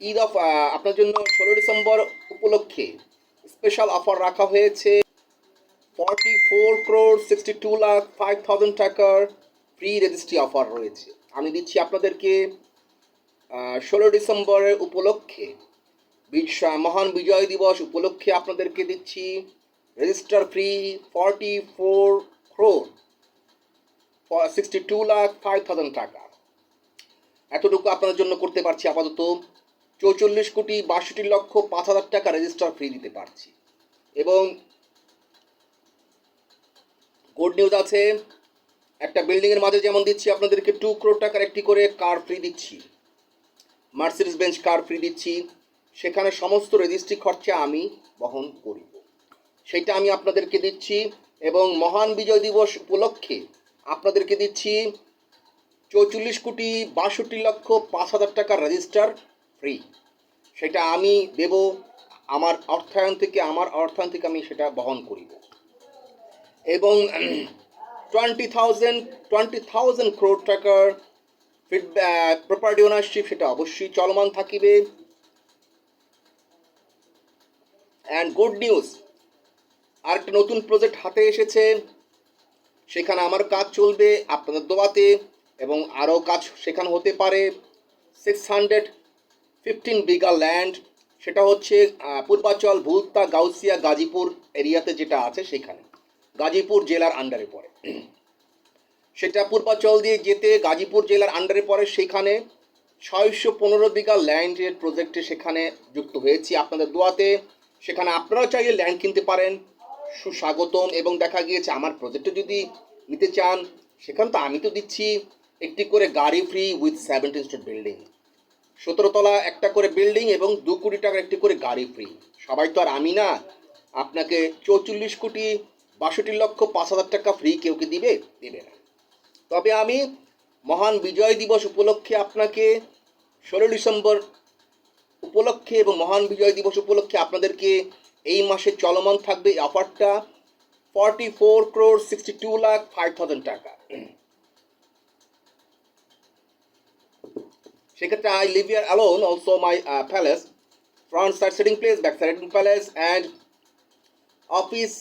Eid of আপনার জন্য 16 December উপলক্ষে স্পেশাল অফার রাখা হয়েছে। 44,62,05,000 টাকার ফ্রি রেজিস্ট্রি অফার রয়েছে। আমি দিচ্ছি আপনাদেরকে 16 ডিসেম্বরের উপলক্ষে মহান বিজয় দিবস উপলক্ষে আপনাদেরকে দিচ্ছি রেজিস্টার ফ্রি 44,62,05,000 টাকা। এতটুকু আপনাদের জন্য করতে পারছি। আপাতত 44,62,05,000 টাকা রেজিস্টার ফ্রি দিতে পারছি। এবং গুড নিউজ আছে, একটা বিল্ডিংয়ের মাঝে যেমন দিচ্ছি আপনাদেরকে 2 crore টাকার একটি করে কার ফ্রি দিচ্ছি, মার্সিডিজ বেঞ্চ কার ফ্রি দিচ্ছি। সেখানে সমস্ত রেজিস্ট্রি খরচা আমি বহন করিব, সেটা আমি আপনাদেরকে দিচ্ছি। এবং মহান বিজয় দিবস উপলক্ষে আপনাদেরকে দিচ্ছি 44,62,05,000 টাকার রেজিস্টার ফ্রি। সেটা আমি দেব আমার অর্থায়ন থেকে আমি সেটা বহন করিব। এবং 20,000 crore টাকার প্রপার্টি ওনারশিপ সেটা অবশ্যই চলমান থাকিবে। অ্যান্ড গুড নিউজ, আরেকটা নতুন প্রজেক্ট হাতে এসেছে, সেখানে আমার কাজ চলবে আপনাদের দোয়াতে, এবং আরও কাজ সেখানে হতে পারে। 615 বিঘা ল্যান্ড, সেটা হচ্ছে পূর্বাচল, ভুলতা, গাউসিয়া, গাজীপুর এরিয়াতে যেটা আছে, সেখানে গাজীপুর জেলার আন্ডারে পড়ে। সেটা পূর্বাচল দিয়ে যেতে গাজীপুর জেলার আন্ডারে পড়ে। সেখানে 615 বিঘা ল্যান্ডের প্রজেক্টে সেখানে যুক্ত হয়েছি আপনাদের দোয়াতে। সেখানে আপনারাও চাইলে ল্যান্ড কিনতে পারেন, সুস্বাগতম। এবং দেখা গিয়েছে আমার প্রজেক্টে যদি নিতে চান, সেখানে তো আমি তো দিচ্ছি একটি করে গাড়ি ফ্রি উইথ 17 স্টোর বিল্ডিং, 17 তলা একটা করে বিল্ডিং এবং 2 কোটি টাকার একটি করে গাড়ি ফ্রি। সবাই তো আর আমি না, আপনাকে 44,62,05,000 টাকা ফ্রি কেউ কি দিবে না। তবে আমি মহান বিজয় দিবস উপলক্ষে আপনাকে 16 ডিসেম্বর উপলক্ষে এবং মহান বিজয় দিবস উপলক্ষে আপনাদেরকে এই মাসে চলমান থাকবে এই অফারটা 44,62,05,000 টাকা। সেক্ষেত্রে I live here alone, also my palace, front side sitting place, back side sitting palace, and office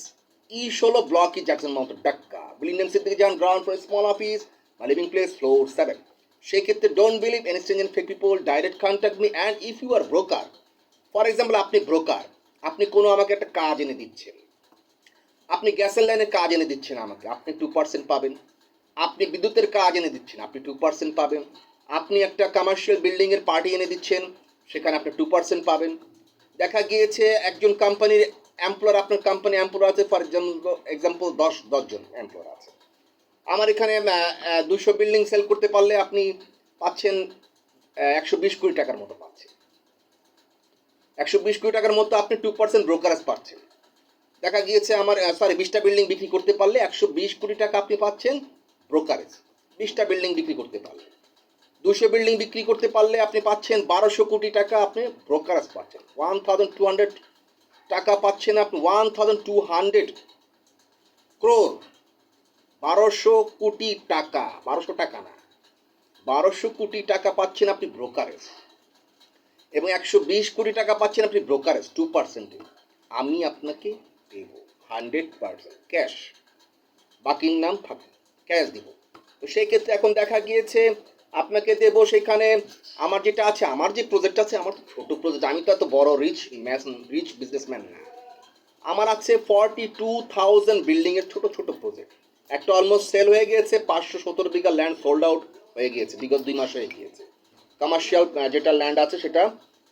E16 block is Jackson Mountain, Dhaka. Building name Siddiq Jan, ground floor small office, my living place floor 7. সেক্ষেত্রে don't believe any strange and fake people, direct contact me. And if you are broker, for example আপনি broker, আপনি কোনো আমাকে একটা কাজ এনে দিচ্ছেন, আপনি গ্যাসের লাইনের কাজ এনে দিচ্ছেন আমাকে, আপনি 2% পাবেন। আপনি বিদ্যুতের কাজ এনে দিচ্ছেন, আপনি 2% পাবেন। আপনি একটা কমার্শিয়াল বিল্ডিংয়ের পার্টি এনে দিচ্ছেন, সেখানে আপনি 2% পাবেন। দেখা গিয়েছে একজন কোম্পানির এমপ্লয়ার, আপনার কোম্পানি এমপ্লয়ার আছে, ফর এক্সাম্পল 10 জন এমপ্লয়ার আছে। আমার এখানে 200 বিল্ডিং সেল করতে পারলে আপনি পাচ্ছেন 120 কোটি টাকার মতো পাচ্ছেন। 120 কোটি টাকার মতো আপনি 2% ব্রোকারেজ পাচ্ছেন। দেখা গিয়েছে আমার 20টা বিল্ডিং বিক্রি করতে পারলে 120 কোটি টাকা আপনি পাচ্ছেন ব্রোকারেজ। 20টা বিল্ডিং বিক্রি করতে পারলে, 200 বিল্ডিং বিক্রি করতে পারলে আপনি পাচ্ছেন 1200 কোটি টাকা আপনি ব্রোকারেজ পাচ্ছেন। 1200 টাকা পাচ্ছেন আপনি, 1200 ক্রোর, 1200 কোটি টাকা, 1200 টাকা না, 1200 কোটি টাকা পাচ্ছেন আপনি ব্রোকারেজ। এবং 120 কোটি টাকা পাচ্ছেন আপনি ব্রোকারেজ 2%। আমি আপনাকে দেব 100% ক্যাশ, বাকির নাম থাকে ক্যাশ দিব। তো সেই ক্ষেত্রে এখন দেখা গিয়েছে আপনাকে দেব সেখানে আমার যেটা আছে, আমার যে প্রজেক্ট আছে, আমার তো ছোটো প্রজেক্ট, আমি তো এত বড় রিচ বিজনেসম্যান না। আমার আছে 42,000 বিল্ডিংয়ের ছোটো ছোটো প্রজেক্ট। একটা অলমোস্ট সেল হয়ে গিয়েছে, 517 বিঘা ল্যান্ড সোল্ড আউট হয়ে গিয়েছে, বিগত 2 মাস হয়ে গিয়েছে। কমার্শিয়াল যেটা ল্যান্ড আছে সেটা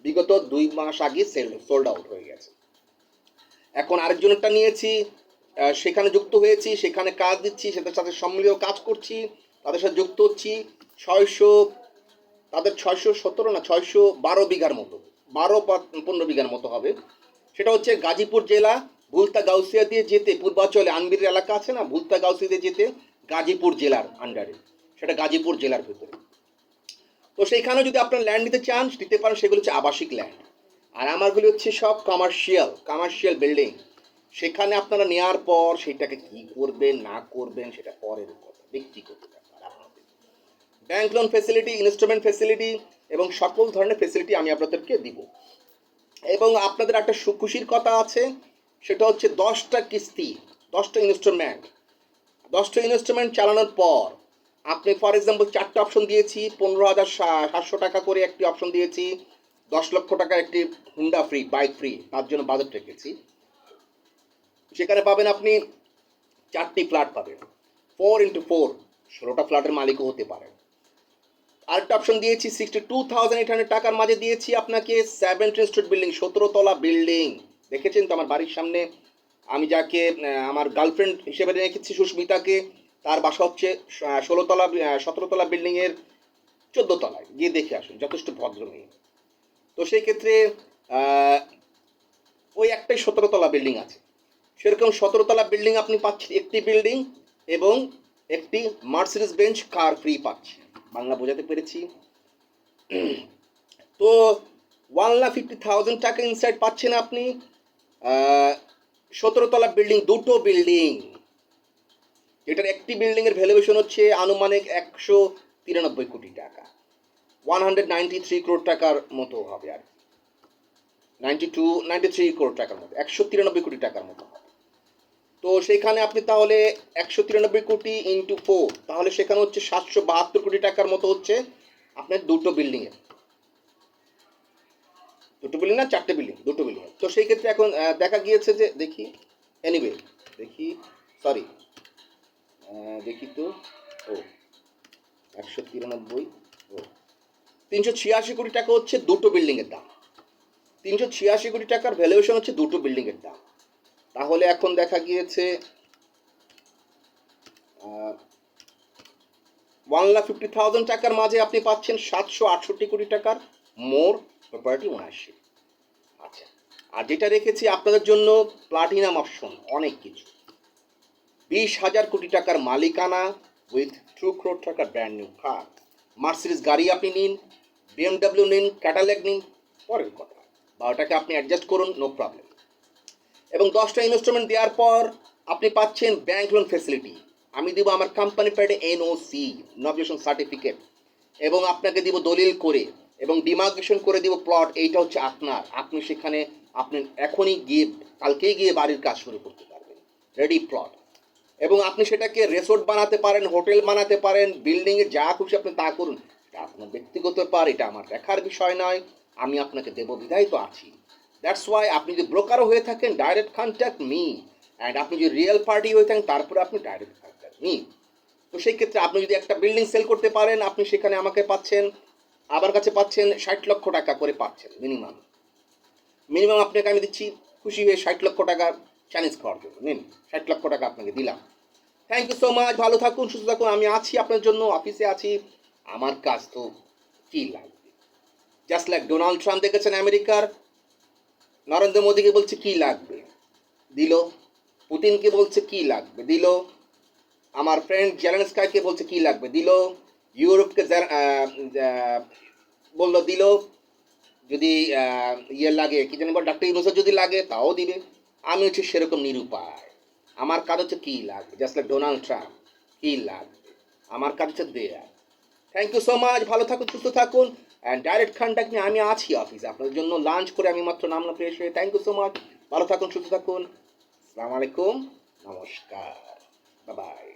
বিগত 2 মাস আগে সোল্ড আউট হয়ে গেছে। এখন আরেকজনেরটা নিয়েছি, সেখানে যুক্ত হয়েছি, সেখানে কাজ দিচ্ছি, সেটার সাথে সম্মিলিত কাজ করছি, তাদের সাথে যুক্ত হচ্ছি। 617 না 612 বিঘার মতো, 12-15 বিঘার মতো হবে। সেটা হচ্ছে গাজীপুর জেলা, ভুলতা গাউসিয়া দিয়ে যেতে, পূর্বাচলে আনবির এলাকা আছে না, ভুলতা গাউসিয়া দিয়ে যেতে গাজীপুর জেলার আন্ডারে, সেটা গাজীপুর জেলার ভিতরে। তো সেইখানে যদি আপনার ল্যান্ড নিতে চান দিতে পারেন, সেগুলো হচ্ছে আবাসিক ল্যান্ড। আর আমারগুলি হচ্ছে সব কমার্শিয়াল বিল্ডিং। সেখানে আপনারা নেওয়ার পর সেটাকে কী করবেন না করবেন সেটা পরের কথা, ব্যক্তিগত ব্যাপার। আপনাদের bank loan facility, installment facility এবং সকল ধরনের ফেসিলিটি আমি আপনাদেরকে দিব। এবং আপনাদের একটা খুশির কথা আছে, সেটা হচ্ছে 10টা কিস্তি, 10টা ইনস্টলমেন্ট, 10টা ইনস্টলমেন্ট চালানোর পর আপনি ফর এক্সাম্পল 4টা অপশন দিয়েছি, 15,700 টাকা করে একটি অপশন দিয়েছি, 10 লক্ষ টাকার একটি হুন্ডা ফ্রি, বাইক ফ্রি, তার জন্য বাজেট রেখেছি। সেখানে পাবেন আপনি 4টি ফ্ল্যাট পাবেন, 4x4, 16টা ফ্ল্যাটের মালিকও হতে পারেন। আরেকটা অপশন দিয়েছি 62,800 টাকার মাঝে দিয়েছি আপনাকে 7 স্ট্রিট বিল্ডিং, 17তলা বিল্ডিং। দেখেছেন তো আমার বাড়ির সামনে, আমি যাকে আমার গার্লফ্রেন্ড হিসেবে রেখেছি সুস্মিতাকে, তার বাসা হচ্ছে 16তলা, 17তলা বিল্ডিংয়ের 14তলায়, গিয়ে দেখে আসুন, যথেষ্ট ভদ্র মেয়ে। তো সেই ক্ষেত্রে ওই একটাই 17তলা বিল্ডিং আছে, সেরকম 17তলা বিল্ডিং আপনি পাচ্ছেন একটি বিল্ডিং এবং একটি মার্সিডিজ বেঞ্চ কার ফ্রি পাচ্ছেন। বাংলা বোঝাতে পেরেছি? তো 1,50,000 টাকা ইনসাইড পাচ্ছেন আপনি 17তলা বিল্ডিং, দুটো বিল্ডিং, যেটার একটি বিল্ডিংয়ের ভ্যালুয়েশন হচ্ছে আনুমানিক 193 কোটি টাকা, 193 crore টাকার মতো হবে আর কি, 93 crore টাকার মতো, 193 কোটি টাকার মতো হবে। তো সেখানে আপনি তাহলে 193 কোটি ইন্টু 4, তাহলে সেখানে হচ্ছে 772 কোটি টাকার মতো হচ্ছে আপনার দুটো বিল্ডিংয়ের, দুটো বিল্ডিং না 4টে বিল্ডিং, দুটো বিল্ডিং। তো সেই ক্ষেত্রে এখন দেখা গিয়েছে যে দেখি, এনিওয়ে দেখি, সরি দেখি তো, ও 193, ও 386 কোটি টাকা হচ্ছে দুটো বিল্ডিংয়ের দাম, 386 কোটি টাকার ভ্যালুয়েশন হচ্ছে দুটো বিল্ডিংয়ের দাম। তাহলে এখন দেখা গিয়েছে 1,50,000 টাকার মাঝে আপনি পাচ্ছেন 768 কোটি টাকার মোর প্রপার্টি ওনারশিপ। আচ্ছা, আর যেটা রেখেছি আপনাদের জন্য প্লাটিনাম অপশন, অনেক কিছু, 20,000 কোটি টাকার মালিকানা উইথ 2 crore টাকার ব্র্যান্ড নিউ কার, মার্সিডিজ গাড়ি আপনি নিন, BMW নিন, ক্যাটালগ নিন, পরের কথা, বা ওটাকে আপনি অ্যাডজাস্ট করুন, নো প্রবলেম। এবং 10টা ইনস্টলমেন্ট দেওয়ার পর আপনি পাচ্ছেন ব্যাংক লোন ফেসিলিটি। আমি দিব আমার কোম্পানি প্যাডে NOC, নবজেশন সার্টিফিকেট, এবং আপনাকে দিব দলিল করে এবং ডিমার্কেশন করে দিব প্লট, এইটা হচ্ছে আপনার, আপনি সেখানে আপনি এখনই গিয়ে, কালকেই গিয়ে বাড়ির কাজ শুরু করতে পারবেন, রেডি প্লট। এবং আপনি সেটাকে রেসর্ট বানাতে পারেন, হোটেল বানাতে পারেন, বিল্ডিংয়ে যা খুশি আপনি তা করুন, এটা আপনার ব্যক্তিগত ব্যাপার, এটা আমার দেখার বিষয় নয়, আমি আপনাকে দেব বিধায় তো আছি। দ্যাটস ওয়াই আপনি যদি ব্রোকারও হয়ে থাকেন, ডাইরেক্ট কন্ট্যাক্ট মি, অ্যান্ড আপনি যদি রিয়েল পার্টি হয়ে থাকেন, তারপরে আপনি ডাইরেক্ট কন্ট্যাক্ট মি। তো সেই ক্ষেত্রে আপনি যদি একটা বিল্ডিং সেল করতে পারেন, আপনি সেখানে আমাকে পাচ্ছেন, আমার কাছে পাচ্ছেন 60 লক্ষ টাকা করে পাচ্ছেন মিনিমাম। মিনিমাম আপনাকে আমি দিচ্ছি, খুশি হয়ে 60 লক্ষ টাকা চাইনিজ খাওয়ার জন্য নিন, 60 লক্ষ টাকা আপনাকে দিলাম। থ্যাংক ইউ সো মাচ, ভালো থাকুন, সুস্থ থাকুন, আমি আছি আপনার জন্য, অফিসে আছি, আমার কাজ তো কী লাগবে। জাস্ট লাইক ডোনাল্ড ট্রাম্প দেখেছেন আমেরিকার, নরেন্দ্র মোদীকে বলছে কী লাগবে, দিল, পুতিনকে বলছে কী লাগবে, দিল, আমার ফ্রেন্ড জেলেনস্কিকে বলছে কী লাগবে, দিল, ইউরোপকে বললো দিল, যদি ইয়ে লাগে, কি জানি বল, ডাক্তার ইউনুসের যদি লাগে তাও দিবে। আমি হচ্ছে সেরকম নিরুপায়, আমার কাজ হচ্ছে কী লাগবে, জাস্ট লাইক ডোনাল্ড ট্রাম্প, কী লাগবে, আমার কাজ হচ্ছে দেয়া। থ্যাংক ইউ সো মাচ, ভালো থাকুন, সুস্থ থাকুন, অ্যান্ড ডাইরেক্ট কন্ট্যাক্ট নিয়ে আমি আছি অফিসে আপনাদের জন্য, লাঞ্চ করে আমি মাত্র নামলাম ফ্রেশ হয়ে। থ্যাংক ইউ সো মাচ, ভালো থাকুন, সুস্থ থাকুন, আসসালামু আলাইকুম, নমস্কার, বাই বাই।